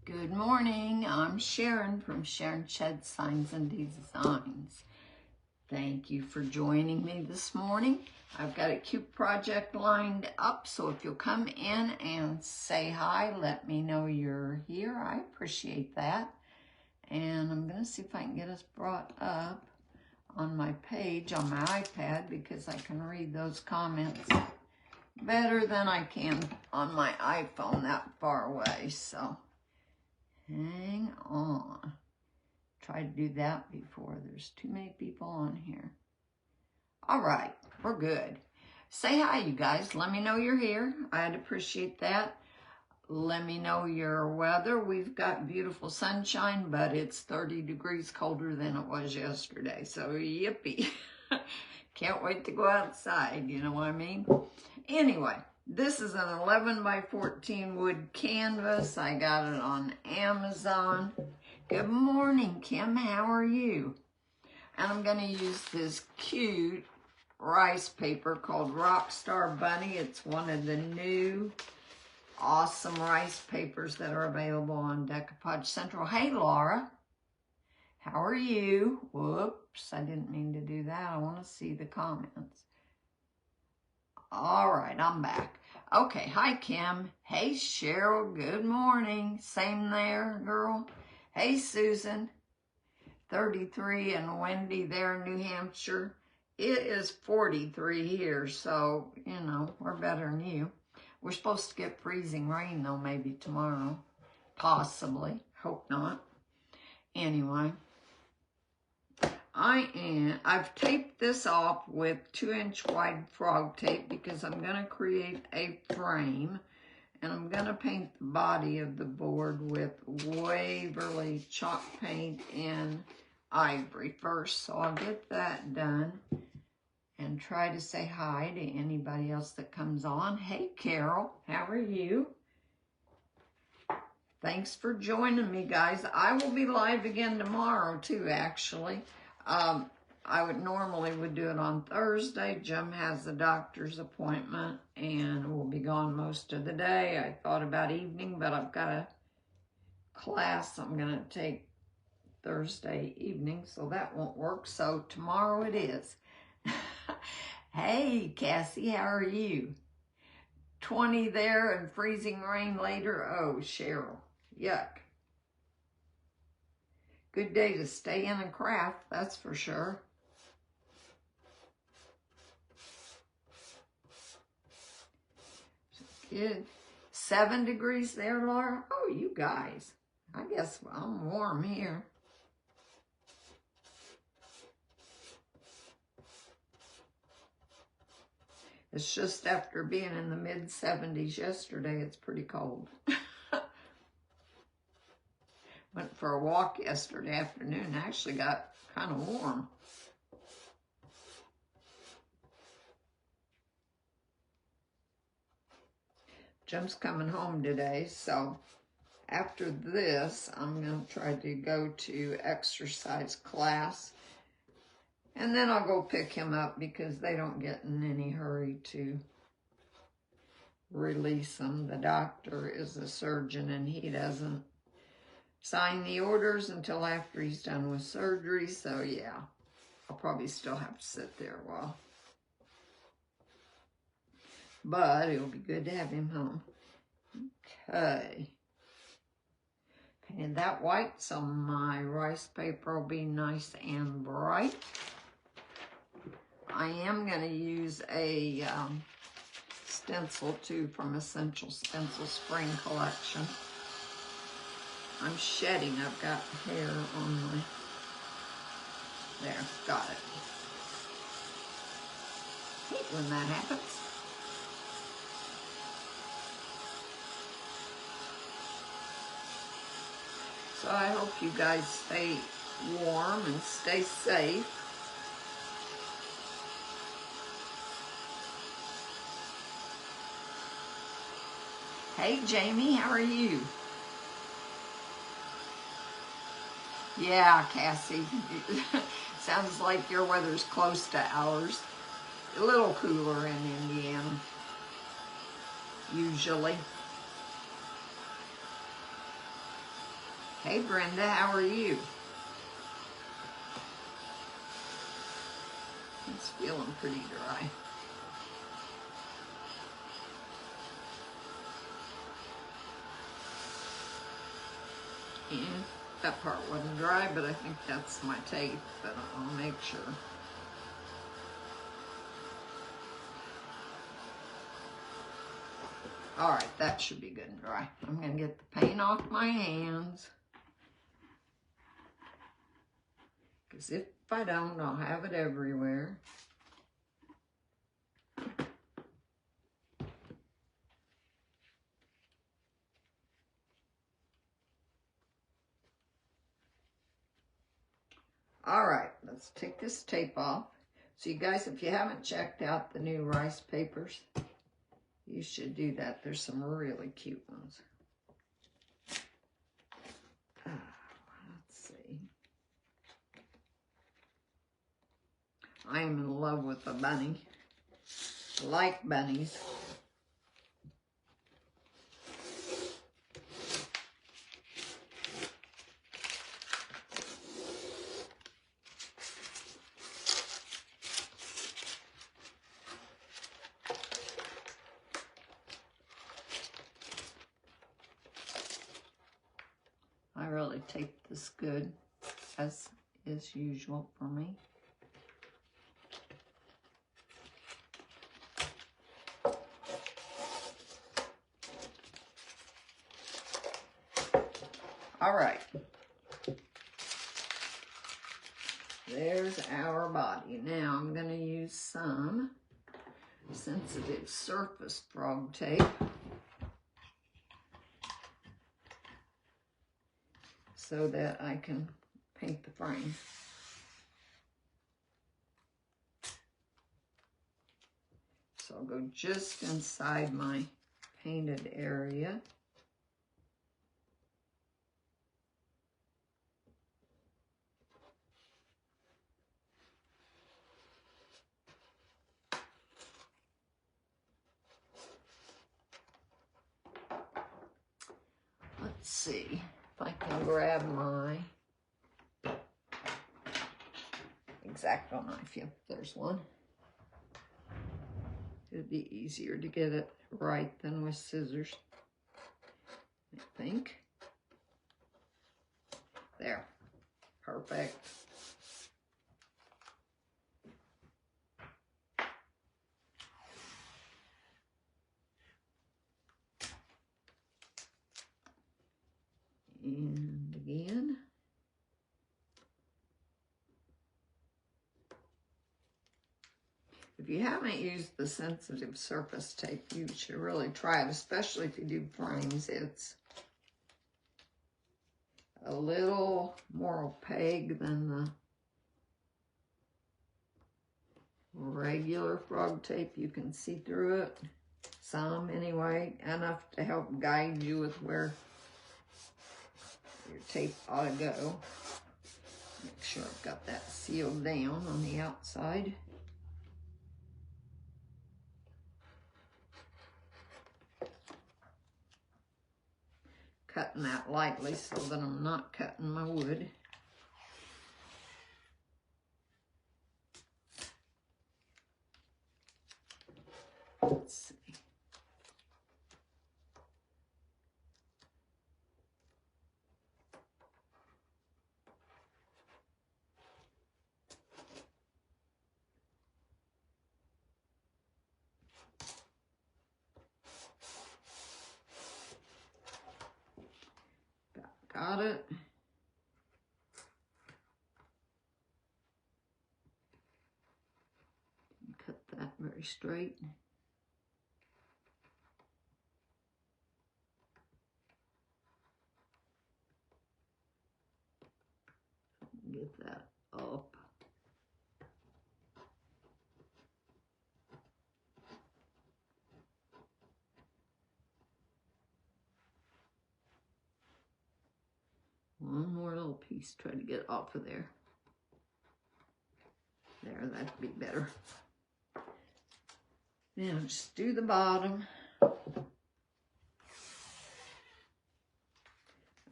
Good morning, I'm Sharon from Sharon Shed Signs and Designs. Thank you for joining me this morning. I've got a cute project lined up, so if you'll come in and say hi, let me know you're here. I appreciate that. And I'm going to see if I can get us brought up on my page on my iPad because I can read those comments better than I can on my iPhone that far away, so hang on. Try to do that before there's too many people on here. All right, we're good. Say hi, you guys. Let me know you're here. I'd appreciate that. Let me know your weather. We've got beautiful sunshine, but it's 30 degrees colder than it was yesterday. So yippee. Can't wait to go outside, you know what I mean? Anyway, this is an 11 by 14 wood canvas. I got it on Amazon. Good morning, Kim. How are you? And I'm going to use this cute rice paper called Rockstar Bunny. It's one of the new awesome rice papers that are available on Decoupage Central. Hey, Laura. How are you? Whoops, I didn't mean to do that. I want to see the comments. All right, I'm back. Okay, hi, Kim. Hey, Cheryl, good morning. Same there, girl. Hey, Susan. 33 and Wendy there in New Hampshire. It is 43 here, so, you know, we're better than you. We're supposed to get freezing rain, though, maybe tomorrow. Possibly. Hope not. Anyway. I've taped this off with 2-inch wide frog tape because I'm going to create a frame and I'm going to paint the body of the board with Waverly chalk paint in ivory first. So I'll get that done and try to say hi to anybody else that comes on. Hey, Carol, how are you? Thanks for joining me, guys. I will be live again tomorrow, too, actually. I would normally do it on Thursday. Jim has a doctor's appointment and will be gone most of the day. I thought about evening, but I've got a class I'm going to take Thursday evening, so that won't work. So tomorrow it is. Hey, Cassie, how are you? 20 there and freezing rain later. Oh, Cheryl, yuck. Good day to stay in and craft, that's for sure. Good. 7 degrees there, Laura? Oh, you guys. I guess I'm warm here. It's just after being in the mid-70s yesterday, it's pretty cold. Went for a walk yesterday afternoon. Actually got kind of warm. Jim's coming home today, so after this, I'm going to try to go to exercise class. And then I'll go pick him up because they don't get in any hurry to release him. The doctor is a surgeon and he doesn't sign the orders until after he's done with surgery. So yeah, I'll probably still have to sit there a while. But it'll be good to have him home. Okay. Painted that white so my rice paper will be nice and bright. I am going to use a stencil too from Essential Stencil Spring Collection. I'm shedding. I've got hair on my... There, got it. Hate when that happens. So I hope you guys stay warm and stay safe. Hey, Jamie, how are you? Yeah, Cassie. Sounds like your weather's close to ours. A little cooler in Indiana, usually. Hey Brenda, how are you? It's feeling pretty dry. And that part wasn't dry, but I think that's my tape, but I'll make sure. All right, that should be good and dry. I'm gonna get the paint off my hands, because if I don't, I'll have it everywhere. All right, let's take this tape off. So you guys, if you haven't checked out the new rice papers, you should do that. There's some really cute ones. Let's see. I am in love with the bunny. I like bunnies. I really tape this good, as is usual for me. All right. There's our body. Now I'm going to use some sensitive surface frog tape so that I can paint the frame. So I'll go just inside my painted area. Let's see if I can grab my X-Acto knife. Yep, there's one. It'd be easier to get it right than with scissors, I think. There, perfect. And again. If you haven't used the sensitive surface tape, you should really try it, especially if you do frames. It's a little more opaque than the regular frog tape. You can see through it, some anyway, enough to help guide you with where your tape ought to go. Make sure I've got that sealed down on the outside. Cutting that lightly so that I'm not cutting my wood. Let's see. Got it. Cut that very straight. Get that up. One more little piece, try to get off of there. There, that'd be better. Now just do the bottom.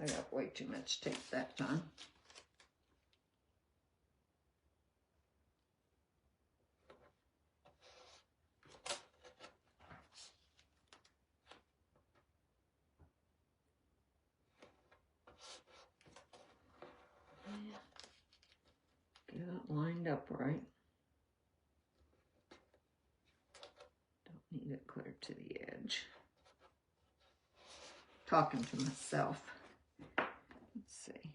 I got way too much tape that time. Get it lined up right. Don't need it clear to the edge. Talking to myself. Let's see.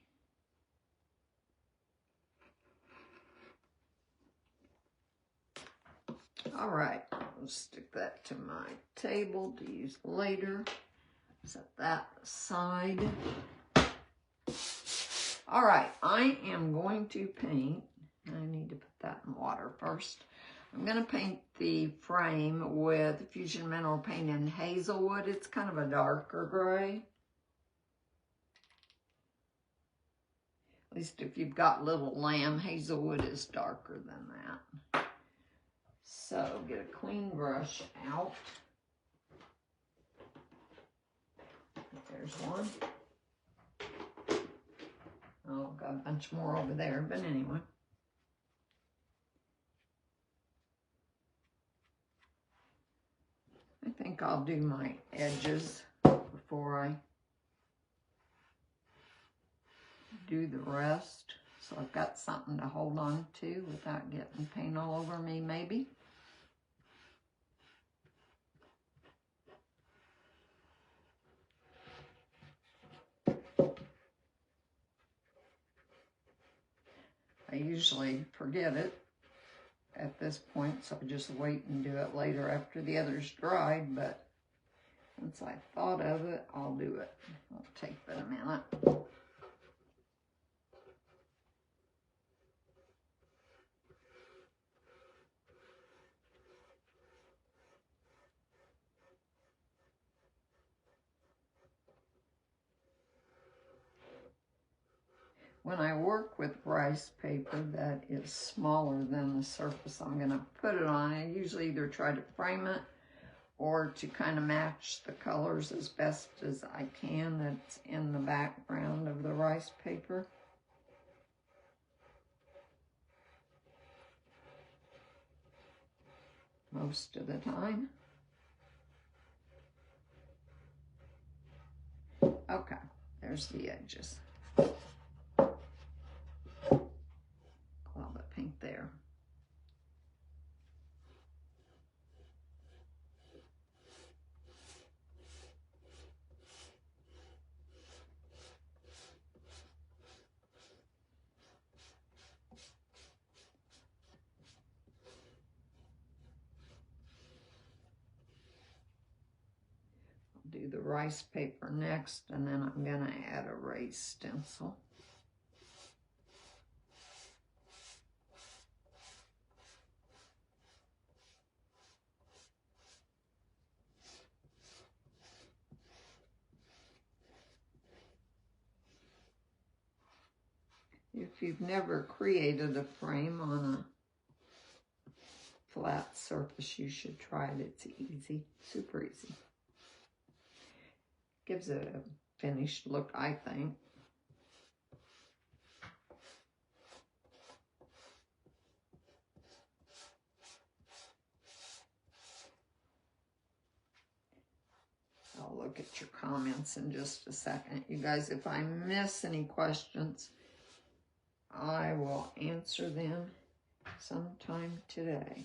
All right, I'll stick that to my table to use later. Set that aside. All right, I am going to paint. I need to put that in water first. I'm going to paint the frame with Fusion Mineral Paint in Hazelwood. It's kind of a darker gray. At least if you've got Little Lamb, Hazelwood is darker than that. So get a clean brush out. There's one. Oh, got a bunch more over there, but anyway. I think I'll do my edges before I do the rest. So I've got something to hold on to without getting paint all over me, maybe. I usually forget it at this point, so I just wait and do it later after the others dried, but once I thought of it, I'll do it. It'll take but a minute. When I work with rice paper that is smaller than the surface I'm going to put it on, I usually either try to frame it or to kind of match the colors as best as I can that's in the background of the rice paper. Most of the time. Okay, there's the edges. Paint there. I'll do the rice paper next, and then I'm going to add a raised stencil. If you've never created a frame on a flat surface, you should try it. It's easy, super easy. Gives it a finished look, I think. I'll look at your comments in just a second. You guys, if I miss any questions, I will answer them sometime today.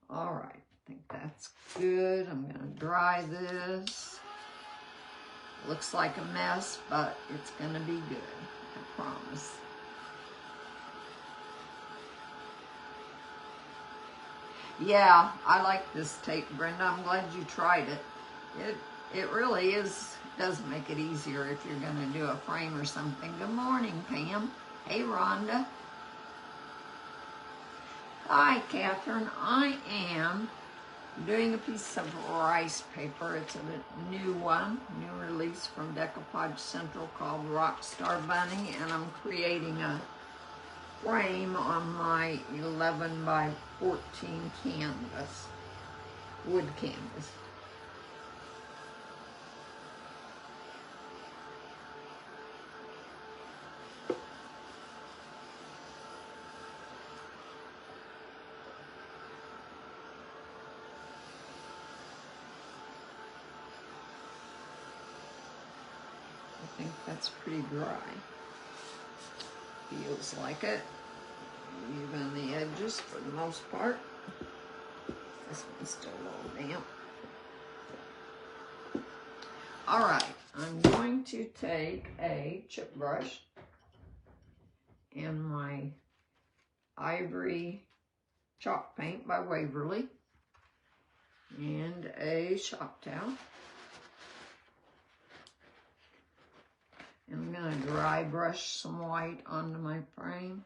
All right, I think that's good. I'm going to dry this. Looks like a mess, but it's going to be good, I promise. Yeah, I like this tape, Brenda. I'm glad you tried it. It really does make it easier if you're going to do a frame or something. Good morning, Pam. Hey, Rhonda. Hi, Catherine. I am doing a piece of rice paper. It's a new one, new release from Decoupage Central called Rockstar Bunny, and I'm creating a frame on my 11 by 14 canvas, wood canvas. I think that's pretty dry. Feels like it. Even the edges for the most part. This one's still a little damp. All right, I'm going to take a chip brush and my ivory chalk paint by Waverly and a shop towel. And I'm going to dry brush some white onto my frame.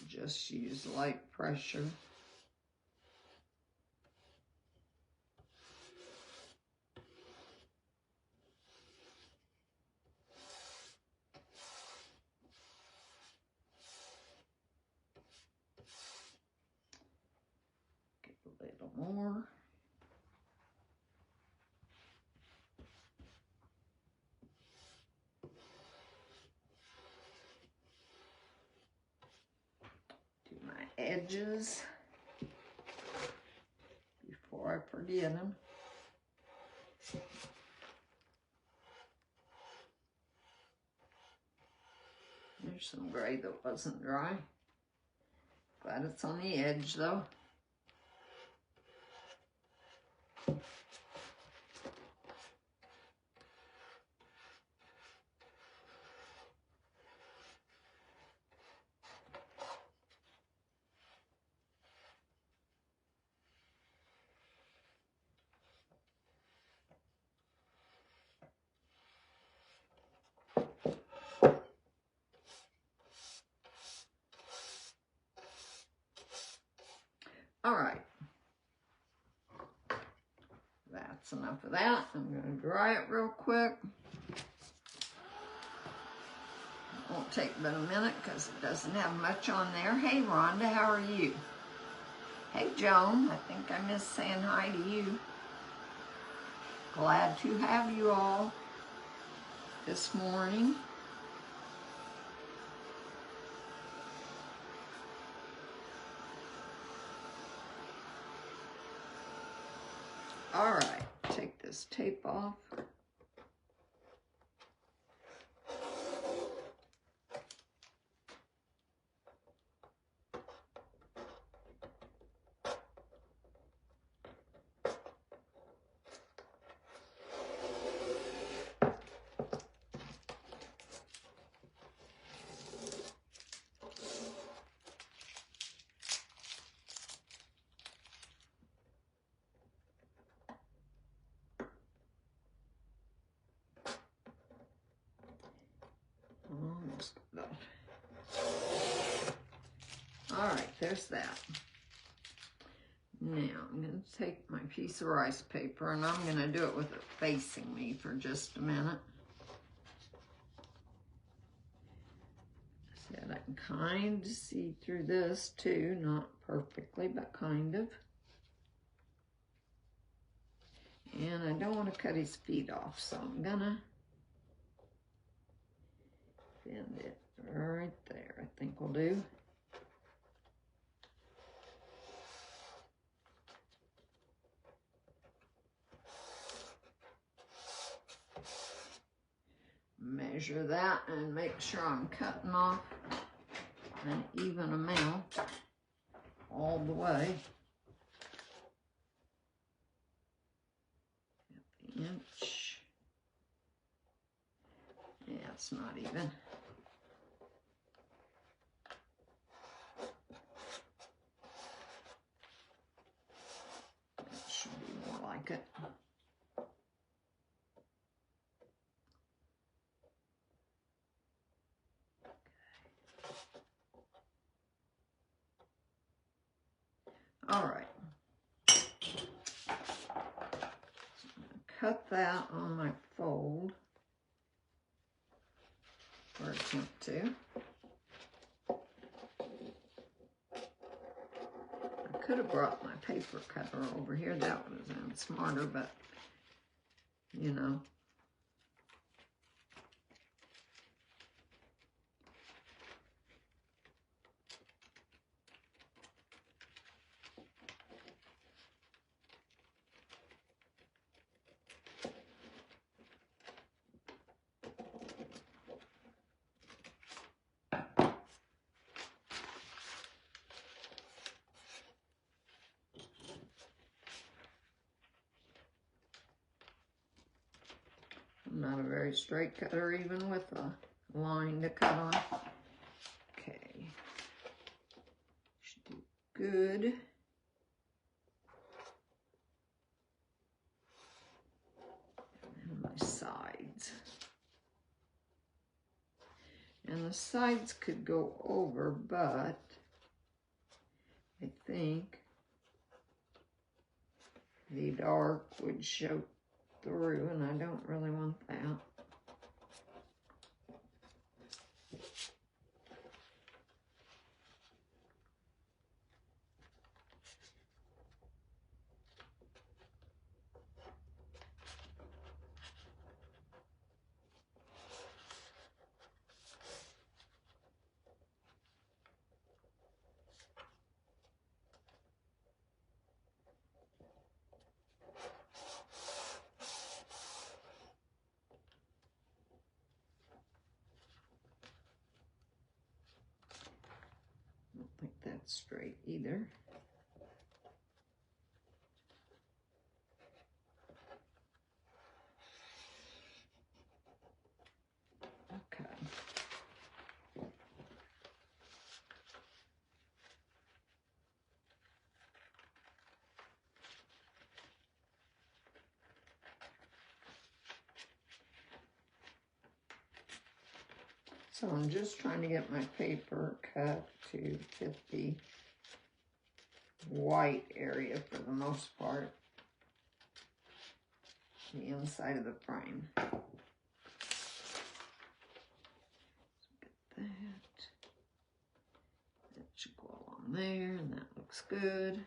Just use light pressure. Get a little more. Do my edges before I forget them. There's some gray that wasn't dry. Glad it's on the edge though. All right, that's enough of that. I'm going to dry it real quick. It won't take but a minute because it doesn't have much on there. Hey, Rhonda, how are you? Hey, Joan, I think I missed saying hi to you. Glad to have you all this morning. All right, take this tape off. Almost done. All right, there's that. Now I'm going to take my piece of rice paper and I'm going to do it with it facing me for just a minute. Said I can kind of see through this too, not perfectly, but kind of. And I don't want to cut his feet off, so I'm gonna bend it right there. I think will do. Measure that and make sure I'm cutting off an even amount all the way. Inch. Yeah, it's not even. That should be more like it. All right. cut that on my fold, or attempt to. I could have brought my paper cutter over here. That would have been smarter, but you know. I'm not a very straight cutter, even with a line to cut on. Okay, should do good. And my sides. And the sides could go over, but I think the dark would show through, and I don't really want that. I don't think that's straight either. Okay. So I'm just trying to get my paper cut to fit the white area for the most part, the inside of the frame. Get that. That should go along there, and that looks good.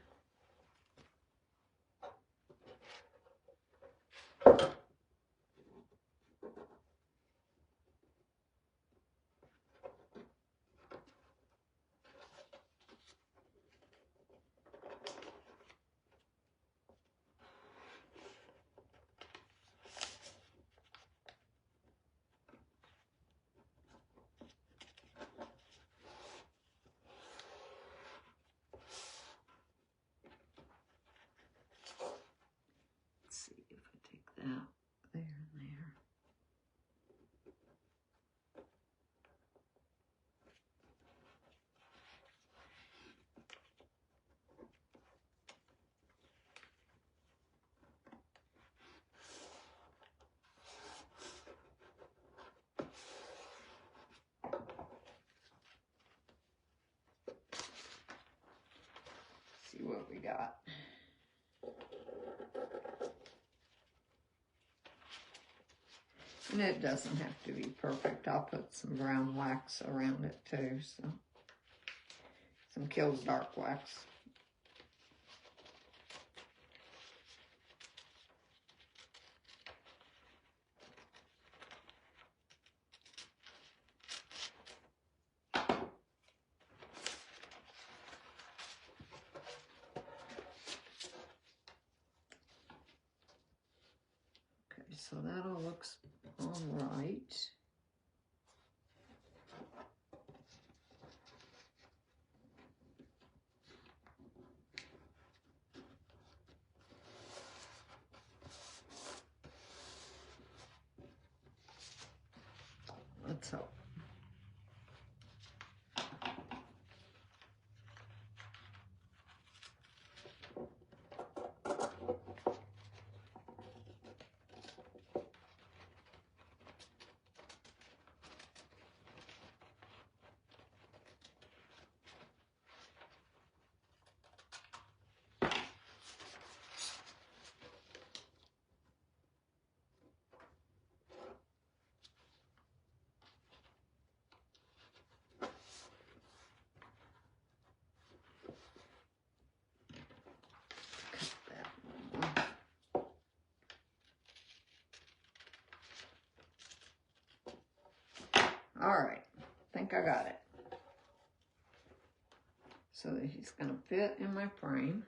Out there and there. See what we got. And it doesn't have to be perfect. I'll put some brown wax around it too, so some Kills Dark wax. Okay, so that all looks all right. Let's hope. All right, I think I got it. So that he's going to fit in my frame.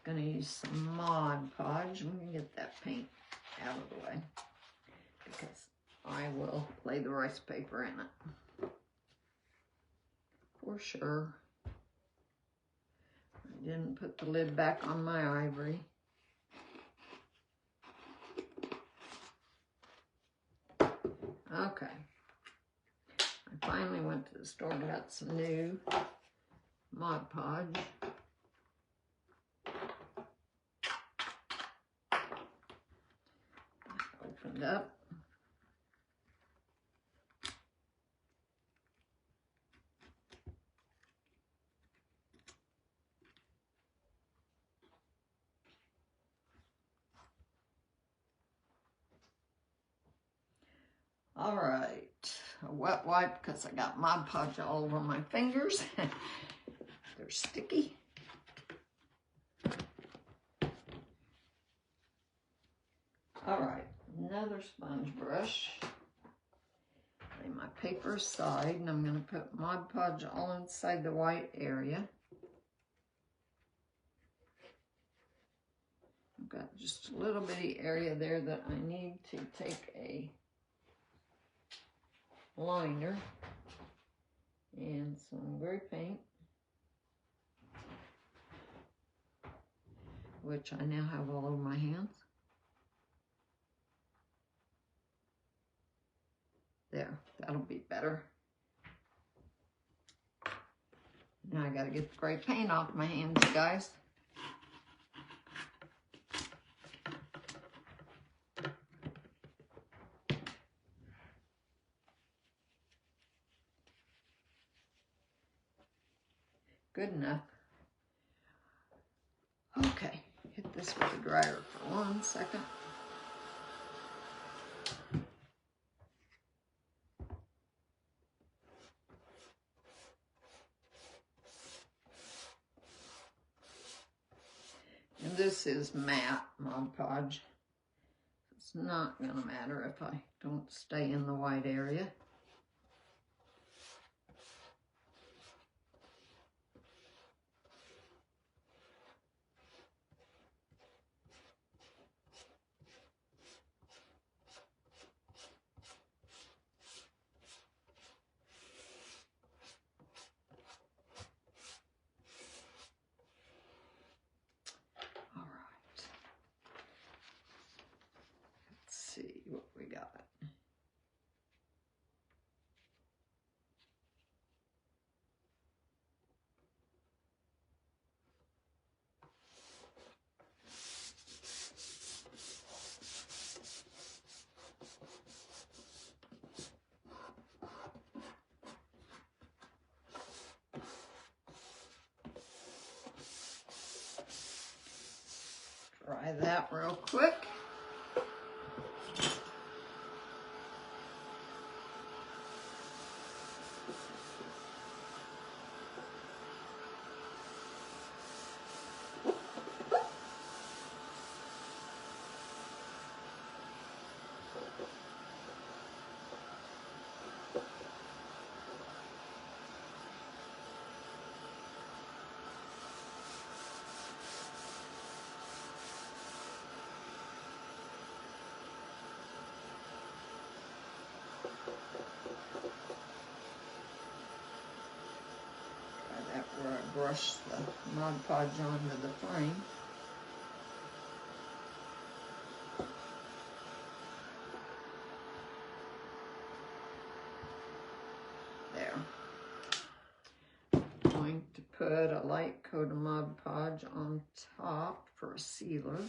Going to use some Mod Podge. I'm going to get that paint out of the way because I will lay the rice paper in it for sure. I didn't put the lid back on my ivory. Okay. I finally went to the store and got some new Mod Podge. Opened up. All right, a wet wipe because I got Mod Podge all over my fingers. They're sticky. All right, another sponge brush. Lay my paper aside, and I'm going to put Mod Podge all inside the white area. I've got just a little bitty area there that I need to take a liner and some gray paint, which I now have all over my hands. There, that'll be better. Now I gotta get the gray paint off my hands, you guys. Good enough. Okay, hit this with a dryer for 1 second. And this is matte Mod Podge. It's not gonna matter if I don't stay in the white area. See what we got. Try that real quick. Where I brush the Mod Podge onto the frame. There. I'm going to put a light coat of Mod Podge on top for a sealer.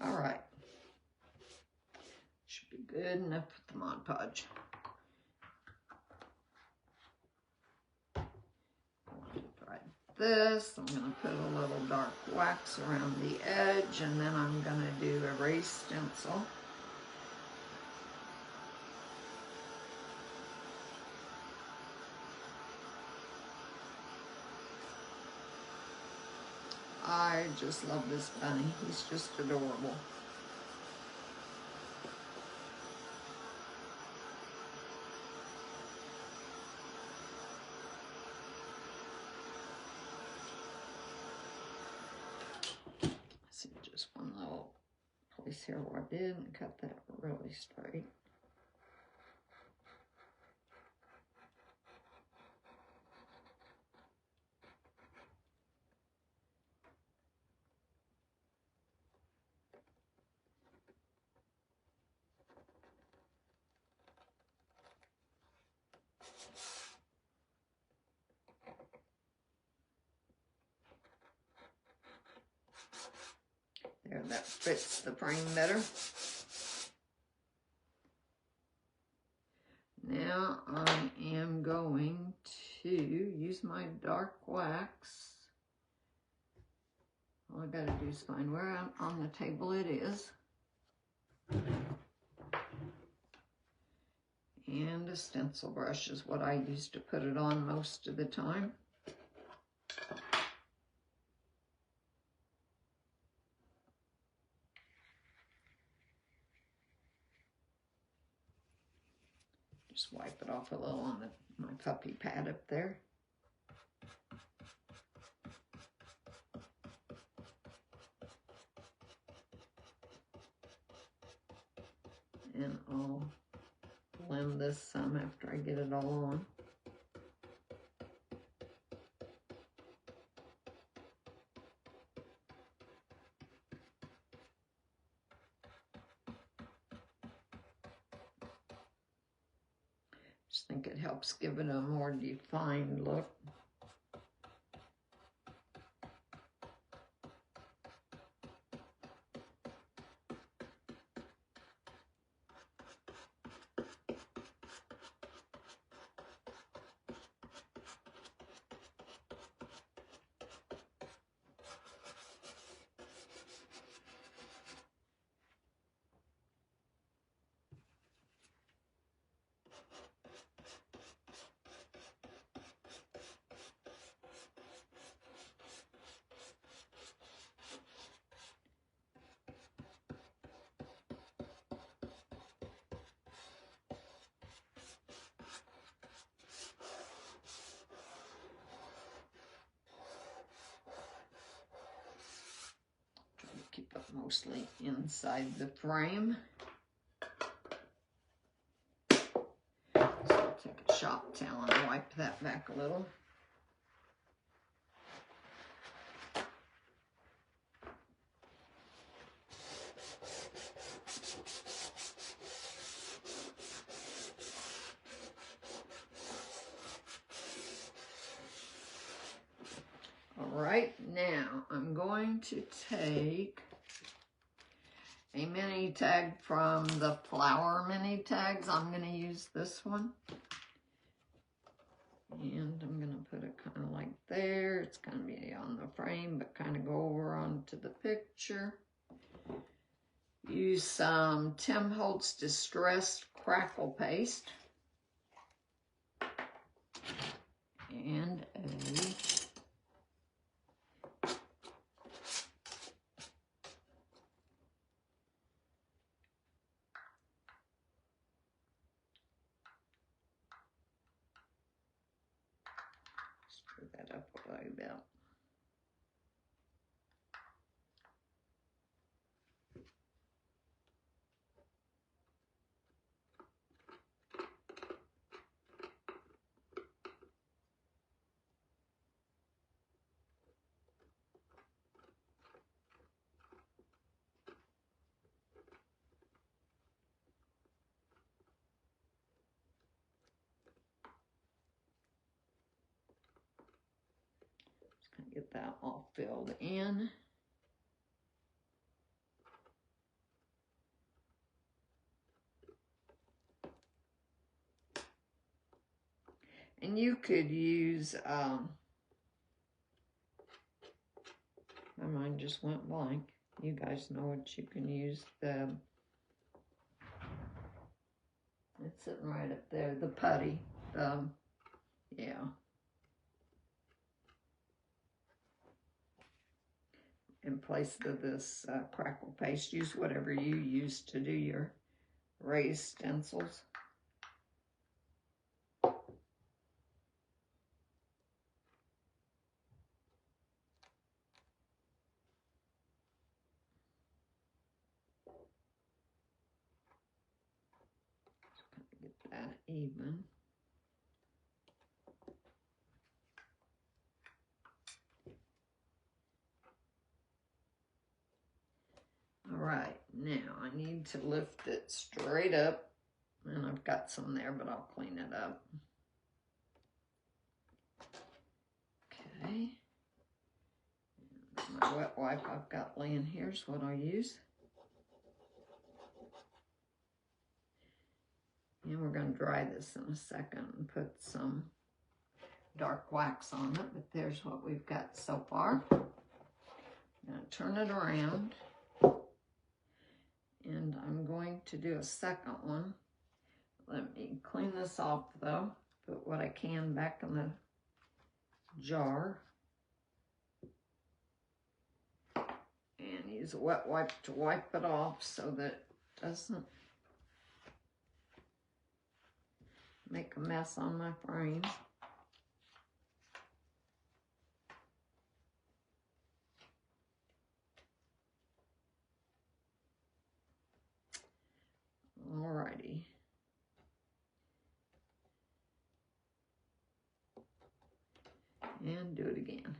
All right, should be good enough with the Mod Podge. this. I'm going to put a little dark wax around the edge, and then I'm going to do a raised stencil. I just love this bunny. He's just adorable. See, just one little place here where I didn't cut that really straight. There, that fits the frame better. Now I am going to use my dark wax. All I gotta do is find where on the table it is. And a stencil brush is what I use to put it on most of the time. Just wipe it off a little on my puppy pad up there. And I'll blend this some after I get it all on. Just think it helps give it a more defined look. Keep it mostly inside the frame. So I'll take a shop towel and wipe that back a little. All right, now I'm going to take a mini tag from the flower mini tags. I'm going to use this one. And I'm going to put it kind of like there. It's going to be on the frame, but kind of go over onto the picture. Use some Tim Holtz Distressed Crackle Paste. And a that up like that. Get that all filled in. And you could use My mind just went blank. You guys know what you can use. It's sitting right up there. The putty. Yeah. In place of this crackle paste, use whatever you use to do your raised stencils. Get that even. All right, now I need to lift it straight up, and I've got some there, but I'll clean it up. Okay. My wet wipe I've got laying here's what I use. And we're going to dry this in a second and put some dark wax on it, but there's what we've got so far. I'm going to turn it around, and I'm going to do a second one. Let me clean this off though, put what I can back in the jar, and use a wet wipe to wipe it off so that it doesn't make a mess on my frame. Alrighty. And do it again.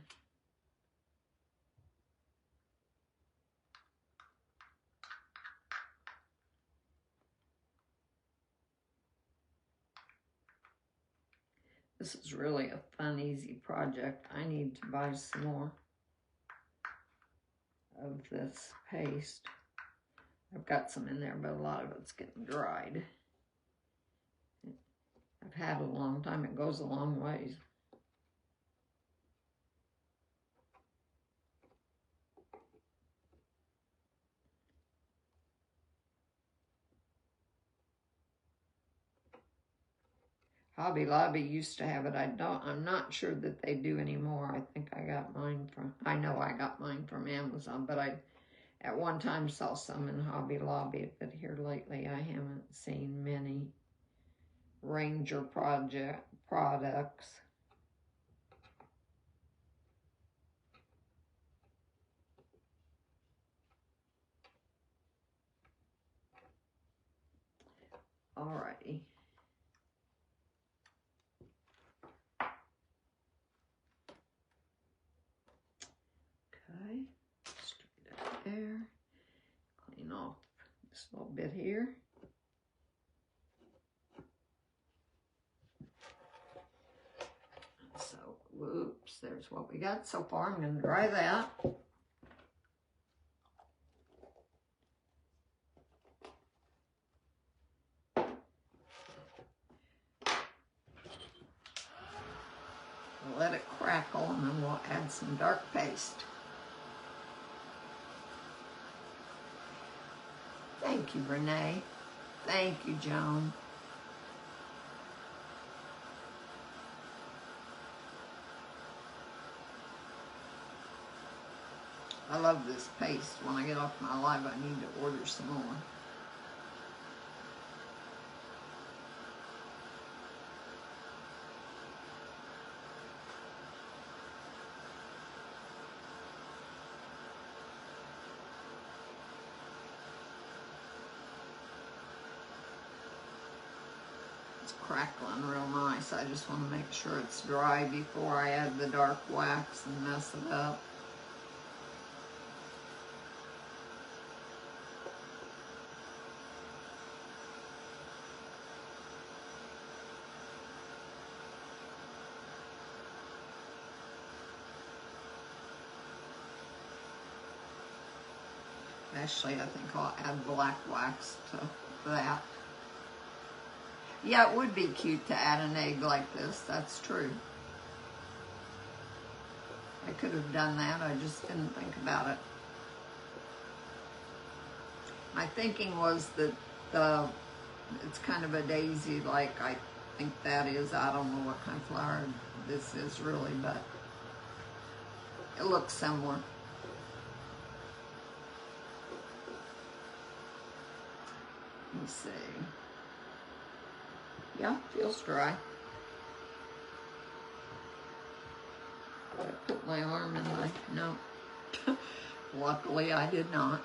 This is really a fun, easy project. I need to buy some more of this paste. I've got some in there, but a lot of it's getting dried. I've had it a long time. It goes a long ways. Hobby Lobby used to have it. I'm not sure that they do anymore. I think I got mine from, I know I got mine from Amazon, but I at one time saw some in Hobby Lobby, but here lately I haven't seen many Ranger products. Alrighty. Okay, straight up there. Clean off this little bit here. So, whoops, there's what we got so far. I'm going to dry that. Let it crackle, and then we'll add some dark paste. Thank you, Renee. Thank you, Joan. I love this paste. When I get off my live, I need to order some more. Crackling real nice. I just want to make sure it's dry before I add the dark wax and mess it up. Actually, I think I'll add black wax to that. Yeah, it would be cute to add an egg like this. That's true. I could have done that. I just didn't think about it. My thinking was that it's kind of a daisy, like I think that is. I don't know what kind of flower this is really, but it looks similar. Let me see. Yeah, feels dry. Did I put my arm in my, no. Luckily I did not.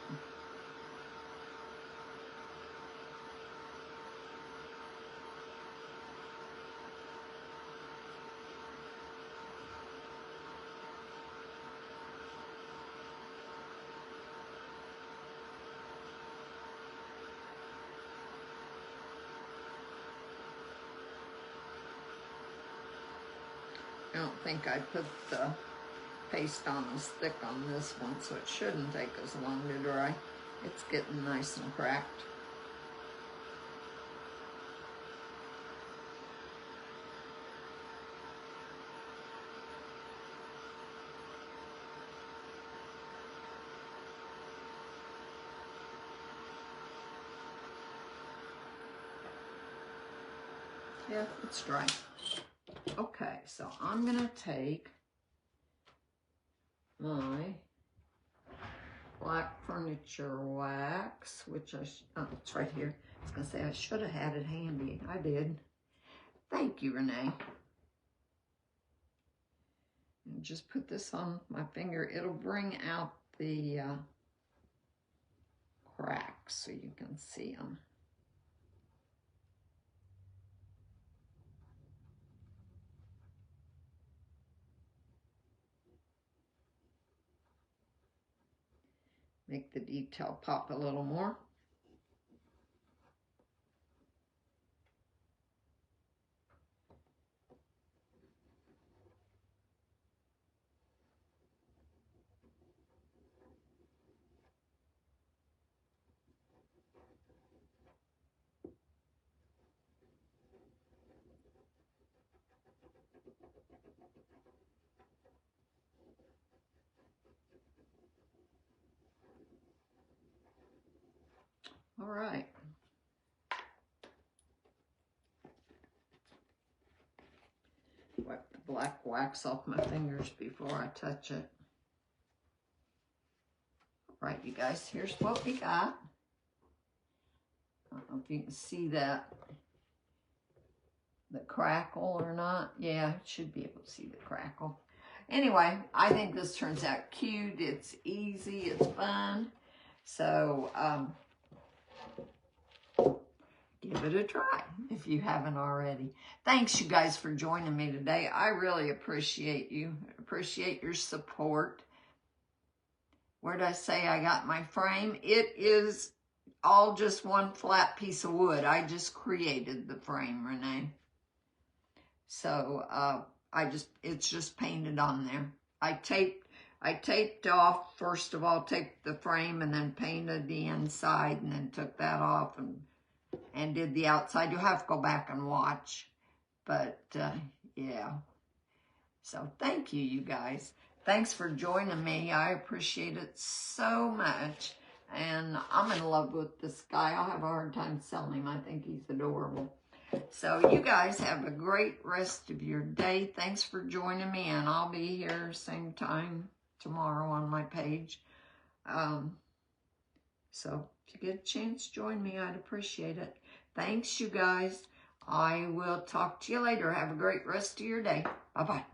I don't think I put the paste on as thick on this one, so it shouldn't take as long to dry. It's getting nice and cracked. Yeah, it's dry. Okay, so I'm gonna take my black furniture wax, which oh, it's right here. I was gonna say I should have had it handy. I did. Thank you, Renee. And just put this on my finger. It'll bring out the cracks so you can see them. Make the detail pop a little more. All right. Wipe the black wax off my fingers before I touch it. All right, you guys, here's what we got. I don't know if you can see that, the crackle or not. Yeah, should be able to see the crackle. Anyway, I think this turns out cute. It's easy, it's fun. So, give it a try if you haven't already. Thanks, you guys, for joining me today. I really appreciate you. Appreciate your support. Where did I say I got my frame? It is all just one flat piece of wood. I just created the frame, Renee. So it's just painted on there. I taped off, first of all, taped the frame and then painted the inside and then took that off and did the outside. You'll have to go back and watch. But, yeah. So thank you, you guys. Thanks for joining me. I appreciate it so much. And I'm in love with this guy. I'll have a hard time selling him. I think he's adorable. So you guys have a great rest of your day. Thanks for joining me. And I'll be here same time tomorrow on my page. So if you get a chance, join me. I'd appreciate it. Thanks, you guys. I will talk to you later. Have a great rest of your day. Bye-bye.